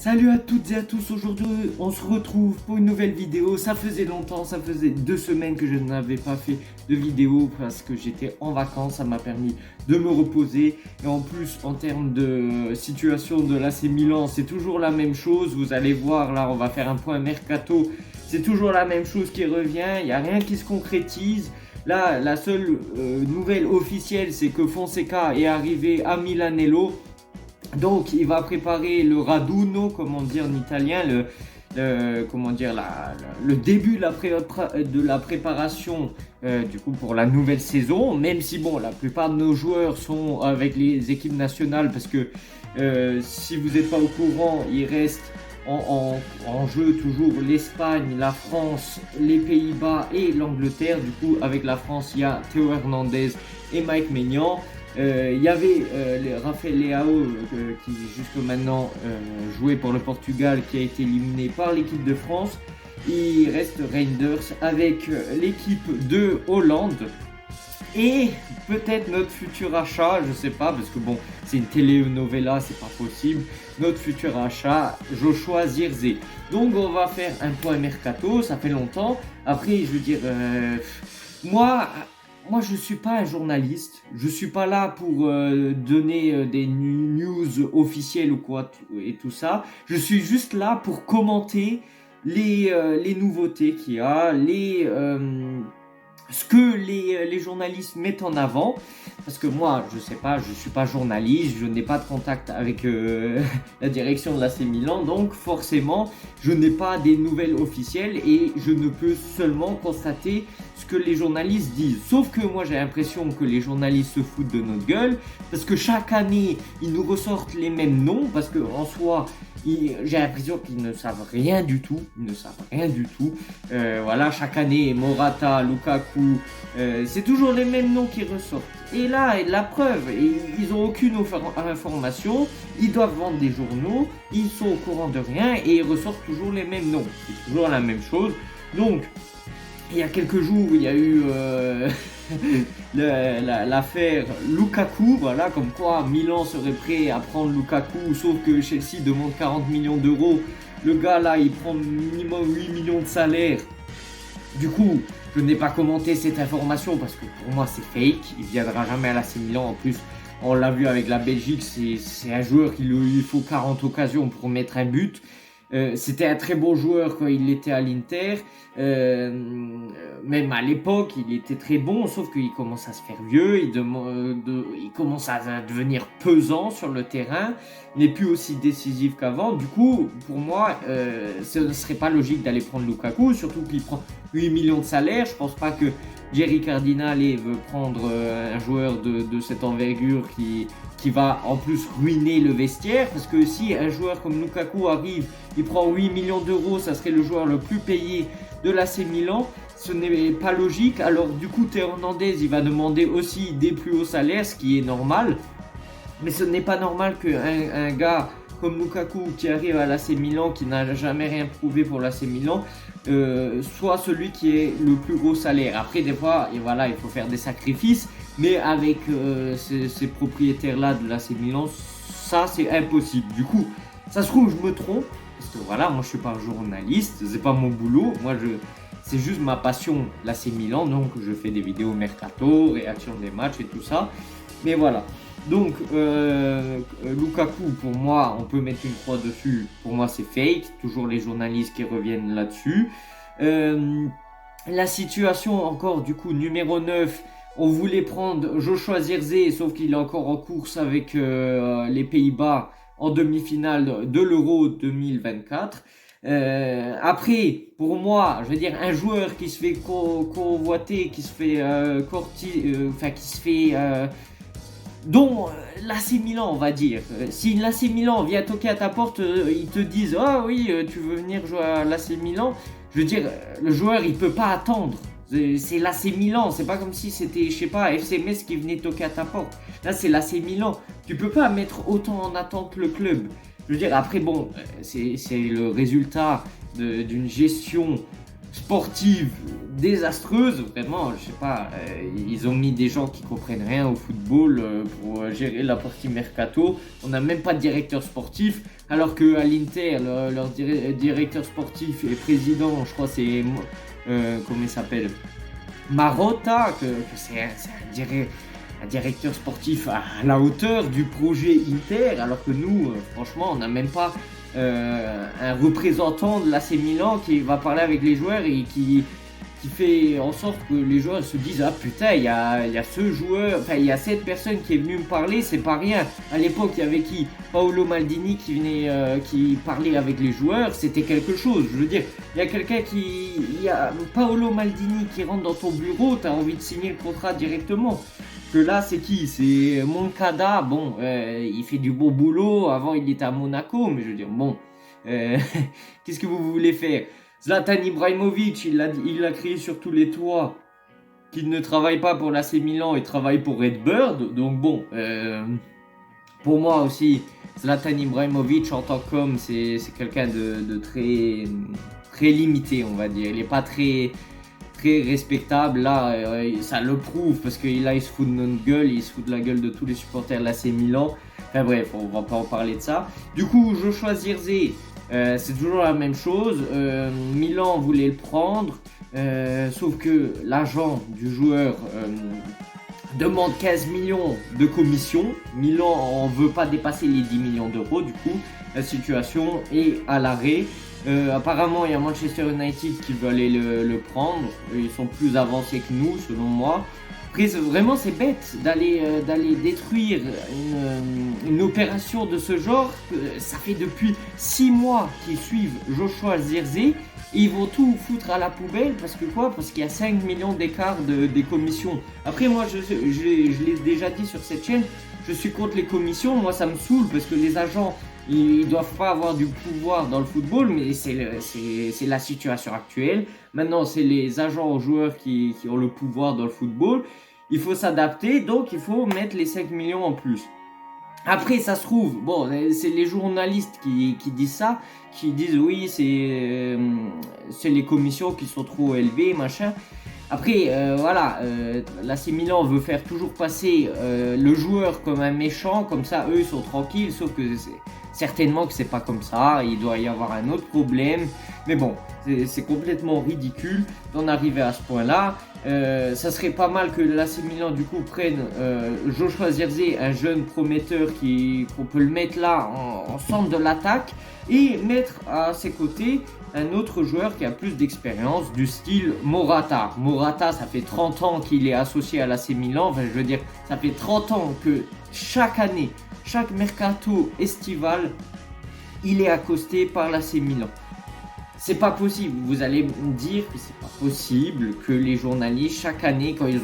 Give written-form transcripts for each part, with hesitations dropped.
Salut à toutes et à tous, aujourd'hui on se retrouve pour une nouvelle vidéo. Ça faisait longtemps, ça faisait 2 semaines que je n'avais pas fait de vidéo parce que j'étais en vacances, ça m'a permis de me reposer. Et en plus en termes de situation de l'AC Milan, c'est toujours la même chose. Vous allez voir là, on va faire un point mercato, c'est toujours la même chose qui revient, il n'y a rien qui se concrétise. Là, la seule nouvelle officielle, c'est que Fonseca est arrivé à Milanello. Donc il va préparer le raduno, comme on dit en italien, le début de la préparation du coup pour la nouvelle saison. Même si bon, la plupart de nos joueurs sont avec les équipes nationales, parce que si vous n'êtes pas au courant, il reste en jeu toujours l'Espagne, la France, les Pays-Bas et l'Angleterre. Du coup, avec la France, il y a Théo Hernandez et Mike Maignan. Il y avait Rafael Leao qui jusque maintenant jouait pour le Portugal, qui a été éliminé par l'équipe de France. Il reste Reinders avec l'équipe de Hollande. Et peut-être notre futur achat, je sais pas, parce que bon, c'est une telenovela, c'est pas possible. Notre futur achat, Joshua Zirkzee. Donc on va faire un point mercato, ça fait longtemps. Après, je veux dire, moi, je ne suis pas un journaliste, je ne suis pas là pour donner des news officielles ou quoi et tout ça. Je suis juste là pour commenter les nouveautés qu'il y a, ce que les journalistes mettent en avant. Parce que moi, je sais pas, je suis pas journaliste, je n'ai pas de contact avec la direction de l'AC Milan, donc forcément, je n'ai pas des nouvelles officielles et je ne peux seulement constater ce que les journalistes disent. Sauf que moi, j'ai l'impression que les journalistes se foutent de notre gueule, parce que chaque année, ils nous ressortent les mêmes noms, parce que en soi, j'ai l'impression qu'ils ne savent rien du tout. Ils ne savent rien du tout. Voilà, chaque année, Morata, Lukaku, c'est toujours les mêmes noms qui ressortent. Et là, la preuve, ils n'ont aucune information. Ils doivent vendre des journaux. Ils sont au courant de rien et ils ressortent toujours les mêmes noms. C'est toujours la même chose. Donc, il y a quelques jours, il y a eu l'affaire Lukaku, voilà, comme quoi Milan serait prêt à prendre Lukaku, sauf que Chelsea demande 40 millions d'euros. Le gars là, il prend minimum 8 millions de salaire. Du coup, je n'ai pas commenté cette information parce que pour moi c'est fake. Il viendra jamais à l'AC Milan. En plus, on l'a vu avec la Belgique, c'est un joueur qui lui faut 40 occasions pour mettre un but. C'était un très bon joueur quand il était à l'Inter. Même à l'époque, il était très bon, sauf qu'il commence à se faire vieux, il commence à devenir pesant sur le terrain, il n'est plus aussi décisif qu'avant. Du coup, pour moi, ce ne serait pas logique d'aller prendre Lukaku, surtout qu'il prend 8 millions de salaire. Je ne pense pas que Jerry Cardinale veut prendre un joueur de cette envergure qui va en plus ruiner le vestiaire, parce que si un joueur comme Lukaku arrive, il prend 8 millions d'euros, ça serait le joueur le plus payé de l'AC Milan. Ce n'est pas logique. Alors du coup, Théo Hernandez, il va demander aussi des plus hauts salaires, ce qui est normal. Mais ce n'est pas normal qu'un gars comme Lukaku qui arrive à l'AC Milan, qui n'a jamais rien prouvé pour l'AC Milan, soit celui qui est le plus gros salaire. Après, des fois, et voilà, il faut faire des sacrifices, mais avec ces propriétaires-là de l'AC Milan, ça c'est impossible. Du coup, ça se trouve, je me trompe, parce que voilà, moi je suis pas un journaliste, c'est pas mon boulot, c'est juste ma passion, l'AC Milan, donc je fais des vidéos mercato, réaction des matchs et tout ça. Mais voilà. Donc, Lukaku, pour moi, on peut mettre une croix dessus. Pour moi, c'est fake. Toujours les journalistes qui reviennent là-dessus. La situation, encore, du coup, numéro 9. On voulait prendre Joshua Zirkzee, sauf qu'il est encore en course avec les Pays-Bas en demi-finale de l'Euro 2024. Après, pour moi, je veux dire, un joueur qui se fait convoiter, qui se fait dont l'AC Milan, on va dire. Si l'AC Milan vient toquer à ta porte, ils te disent « Ah oui, tu veux venir jouer à l'AC Milan ?» Je veux dire, le joueur, il peut pas attendre. C'est l'AC Milan, c'est pas comme si c'était, je sais pas, FC Metz qui venait toquer à ta porte. Là, c'est l'AC Milan. Tu peux pas mettre autant en attente le club. Je veux dire, après, bon, c'est le résultat d'une gestion sportive désastreuse, vraiment, je sais pas, ils ont mis des gens qui comprennent rien au football pour gérer la partie mercato. On n'a même pas de directeur sportif, alors que à l'Inter, leur directeur sportif et président, je crois c'est comment il s'appelle, Marotta, que c'est un directeur sportif à la hauteur du projet Inter, alors que nous, franchement, on n'a même pas un représentant de l'AC Milan qui va parler avec les joueurs et qui fait en sorte que les joueurs se disent ah putain il y a ce joueur, enfin il y a cette personne qui est venue me parler, c'est pas rien. À l'époque il y avait qui, Paolo Maldini qui venait qui parlait avec les joueurs, c'était quelque chose. Je veux dire, il y a quelqu'un il y a Paolo Maldini qui rentre dans ton bureau, t'as envie de signer le contrat directement. Que là c'est qui, c'est Moncada, bon il fait du beau boulot, avant il était à Monaco, mais je veux dire bon qu'est-ce que vous voulez faire? Zlatan Ibrahimovic, il l'a crié sur tous les toits qu'il ne travaille pas pour l'AC Milan, il travaille pour Redbird. Donc bon, pour moi aussi, Zlatan Ibrahimovic en tant qu'homme, c'est quelqu'un de très limité, on va dire. Il n'est pas très respectable. Là, ça le prouve parce qu'il se fout de notre gueule, il se fout de la gueule de tous les supporters de l'AC Milan. Enfin bref, on va pas en parler de ça. Du coup, Joshua Zirkzee, c'est toujours la même chose. Milan voulait le prendre, sauf que l'agent du joueur demande 15 millions de commission. Milan en veut pas dépasser les 10 millions d'euros. Du coup, la situation est à l'arrêt. Apparemment, il y a Manchester United qui veut aller le prendre. Ils sont plus avancés que nous, selon moi. Après, vraiment, c'est bête d'aller détruire une opération de ce genre. Ça fait depuis 6 mois qu'ils suivent Joshua Zirkzee. Et ils vont tout foutre à la poubelle parce que quoi? Parce qu'il y a 5 millions d'écart des commissions. Après, moi, je l'ai déjà dit sur cette chaîne, je suis contre les commissions. Moi, ça me saoule parce que les agents, ils doivent pas avoir du pouvoir dans le football, mais c'est la situation actuelle. Maintenant, c'est les agents aux joueurs qui ont le pouvoir dans le football. Il faut s'adapter, donc il faut mettre les 5 millions en plus. Après, ça se trouve, bon, c'est les journalistes qui disent ça, qui disent oui, c'est les commissions qui sont trop élevées, machin. Après, voilà, l'AC Milan veut faire toujours passer le joueur comme un méchant, comme ça, eux, ils sont tranquilles, sauf que certainement que c'est pas comme ça, il doit y avoir un autre problème. Mais bon, c'est complètement ridicule d'en arriver à ce point-là. Ça serait pas mal que l'AC Milan du coup prenne Joshua Zirkzee, un jeune prometteur qu'on peut le mettre là en centre de l'attaque, et mettre à ses côtés un autre joueur qui a plus d'expérience du style Morata. Morata, ça fait 30 ans qu'il est associé à l'AC Milan, enfin je veux dire, ça fait 30 ans que chaque année, chaque mercato estival, il est accosté par l'AC Milan. C'est pas possible. Vous allez me dire que c'est pas possible que les journalistes chaque année, quand ils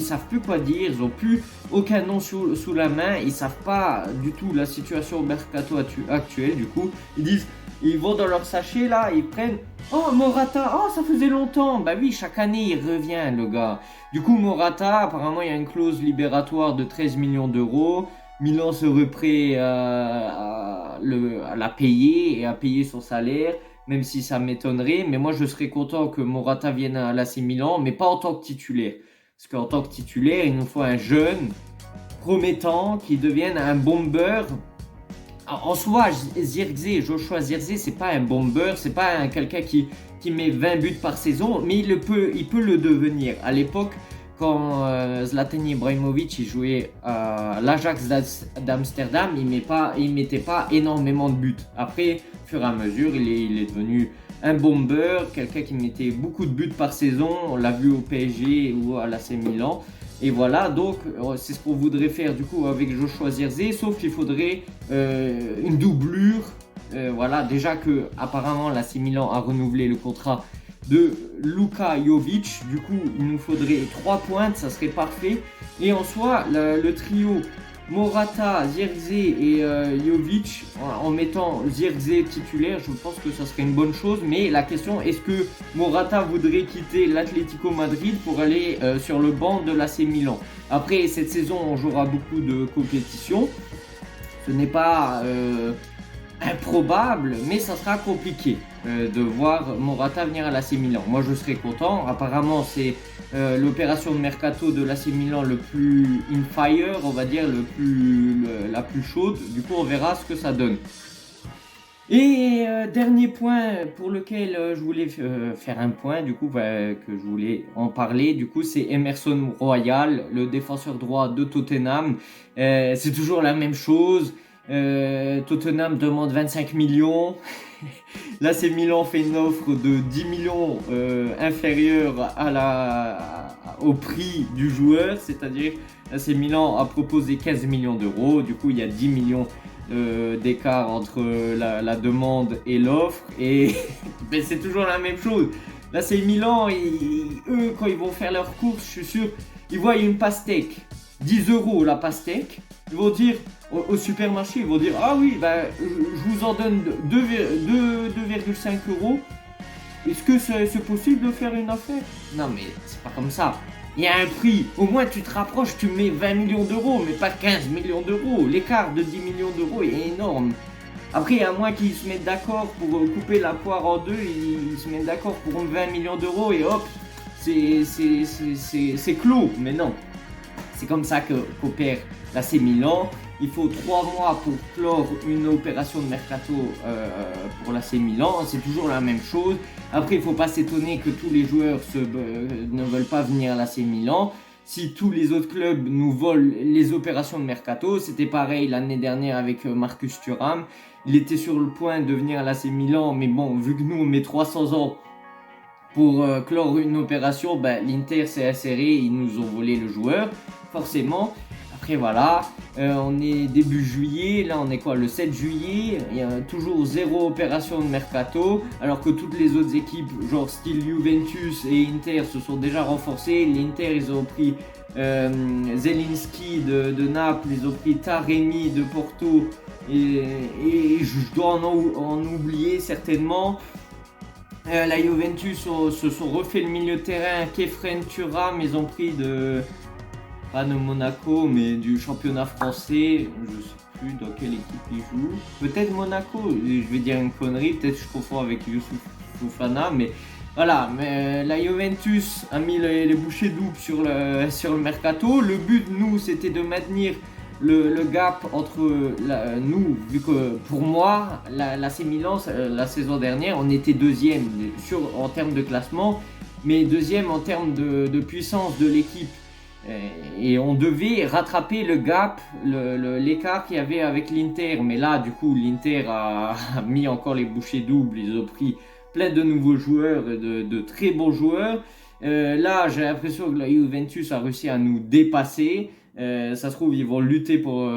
savent plus quoi dire, ils ont plus aucun nom sous la main, ils savent pas du tout la situation au mercato actuelle. Du coup, ils vont dans leur sachet là, ils prennent oh Morata, oh ça faisait longtemps. Bah oui, chaque année il revient le gars. Du coup Morata, apparemment il y a une clause libératoire de 13 millions d'euros. Milan serait prêt à la payer et à payer son salaire. Même si ça m'étonnerait, mais moi je serais content que Morata vienne à l'AC Milan, mais pas en tant que titulaire. Parce qu'en tant que titulaire, il nous faut un jeune, promettant, qui devienne un bomber. En soi, Joshua Zirkzee, c'est pas un bomber, c'est pas quelqu'un qui met 20 buts par saison, mais il peut le devenir. À l'époque, quand Zlatan Ibrahimovic il jouait à l'Ajax d'Amsterdam, il mettait pas énormément de buts. Après, au fur et à mesure, il est devenu un bomber, quelqu'un qui mettait beaucoup de buts par saison. On l'a vu au PSG ou à l'AC Milan. Et voilà, donc c'est ce qu'on voudrait faire du coup avec Joshua Zirkzee, sauf qu'il faudrait une doublure. Voilà, déjà que apparemment l'AC Milan a renouvelé le contrat de Luka Jovic, du coup il nous faudrait 3 pointes, ça serait parfait. Et en soi, le trio Morata, Zirkzee et Jovic, en mettant Zirkzee titulaire, je pense que ça serait une bonne chose. Mais la question, est-ce que Morata voudrait quitter l'Atlético Madrid pour aller sur le banc de l'AC Milan? Après, cette saison, on jouera beaucoup de compétitions. Ce n'est pas improbable, mais ça sera compliqué de voir Morata venir à l'AC Milan. Moi, je serais content. Apparemment, c'est l'opération de mercato de l'AC Milan le plus in fire, on va dire, la plus chaude. Du coup, on verra ce que ça donne. Et dernier point pour lequel je voulais faire un point, du coup, que je voulais en parler, du coup, c'est Emerson Royal, le défenseur droit de Tottenham. C'est toujours la même chose. Tottenham demande 25 millions. Là, c'est Milan fait une offre de 10 millions inférieure au prix du joueur, c'est-à-dire c'est Milan a proposé 15 millions d'euros. Du coup, il y a 10 millions d'écart entre la demande et l'offre, et ben, c'est toujours la même chose. Là, c'est Milan, eux, quand ils vont faire leurs courses, je suis sûr, ils voient une pastèque, 10 euros la pastèque, ils vont dire au supermarché, ils vont dire ah oui, bah, je vous en donne 2,5 euros. Est-ce que c'est possible de faire une affaire? Non, mais c'est pas comme ça. Il y a un prix, au moins tu te rapproches, tu mets 20 millions d'euros, mais pas 15 millions d'euros. L'écart de 10 millions d'euros est énorme. Après, à moins qu'ils se mettent d'accord pour couper la poire en deux, ils se mettent d'accord pour 20 millions d'euros et hop, c'est clos. Mais non, c'est comme ça qu'opère l'AC Milan. Il faut 3 mois pour clore une opération de mercato pour l'AC Milan. C'est toujours la même chose. Après, il ne faut pas s'étonner que tous les joueurs ne veulent pas venir à l'AC Milan. Si tous les autres clubs nous volent les opérations de mercato, c'était pareil l'année dernière avec Marcus Thuram. Il était sur le point de venir à l'AC Milan, mais bon, vu que nous on met 300 ans pour clore une opération, ben, l'Inter s'est inséré, ils nous ont volé le joueur, forcément. Après voilà, on est début juillet, là on est quoi, le 7 juillet, il y a toujours 0 opération de mercato, alors que toutes les autres équipes, genre style Juventus et Inter, se sont déjà renforcées. L'Inter, ils ont pris Zelinski de Naples, ils ont pris Taremi de Porto, et je dois en oublier certainement. La Juventus se sont refait le milieu de terrain, Kefren Thuram, ils ont pris pas de Monaco, mais du championnat français, je sais plus dans quelle équipe il joue. Peut-être Monaco, je vais dire une connerie, peut-être je confonds avec Youssouf Fofana, mais voilà. Mais la Juventus a mis les bouchées doubles sur le mercato. Le but, nous, c'était de maintenir le gap entre nous, vu que pour moi, l'AC Milan, la saison dernière, on était deuxième en termes de classement, mais deuxième en termes de puissance de l'équipe. Et on devait rattraper le gap, l'écart qu'il y avait avec l'Inter. Mais là, du coup, l'Inter a mis encore les bouchées doubles. Ils ont pris plein de nouveaux joueurs, de très bons joueurs. Là, j'ai l'impression que la Juventus a réussi à nous dépasser. Ça se trouve, ils vont lutter pour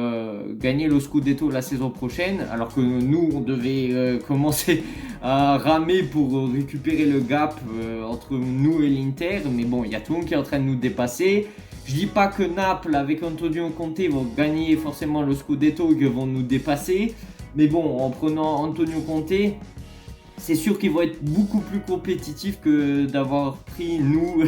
gagner le Scudetto la saison prochaine. Alors que nous, on devait commencer à ramer pour récupérer le gap entre nous et l'Inter. Mais bon, il y a tout le monde qui est en train de nous dépasser. Je dis pas que Naples avec Antonio Conte vont gagner forcément le Scudetto et qu'ils vont nous dépasser. Mais bon, en prenant Antonio Conte, c'est sûr qu'ils vont être beaucoup plus compétitifs que d'avoir pris nous,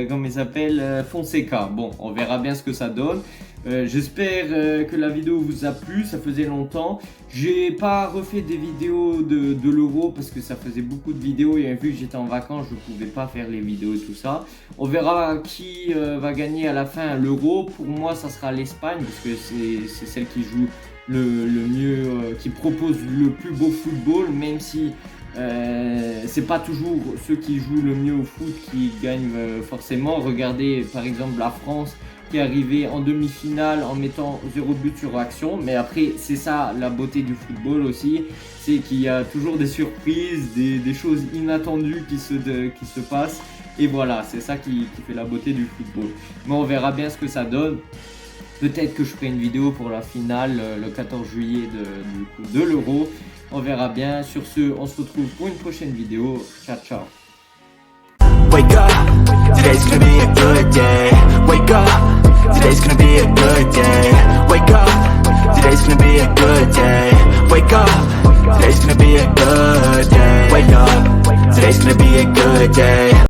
comment il s'appelle, Fonseca. Bon, on verra bien ce que ça donne. J'espère que la vidéo vous a plu, ça faisait longtemps. J'ai pas refait des vidéos de l'Euro parce que ça faisait beaucoup de vidéos et vu que j'étais en vacances, je pouvais pas faire les vidéos et tout ça. On verra qui va gagner à la fin l'Euro. Pour moi, ça sera l'Espagne parce que c'est celle qui joue le mieux, qui propose le plus beau football, même si c'est pas toujours ceux qui jouent le mieux au foot qui gagnent forcément. Regardez par exemple la France qui est arrivée en demi-finale en mettant 0 but sur action, mais après c'est ça la beauté du football aussi, c'est qu'il y a toujours des surprises, des choses inattendues qui se passent, et voilà, c'est ça qui fait la beauté du football. Mais on verra bien ce que ça donne. Peut-être que je ferai une vidéo pour la finale le 14 juillet de l'Euro. On verra bien. Sur ce, on se retrouve pour une prochaine vidéo. Ciao, ciao. Wake up, today's gonna be a good day. Wake up, today's gonna be a good day. Wake up, today's gonna be a good day. Wake up, today's gonna be a good day. Wake up, today's gonna be a good day.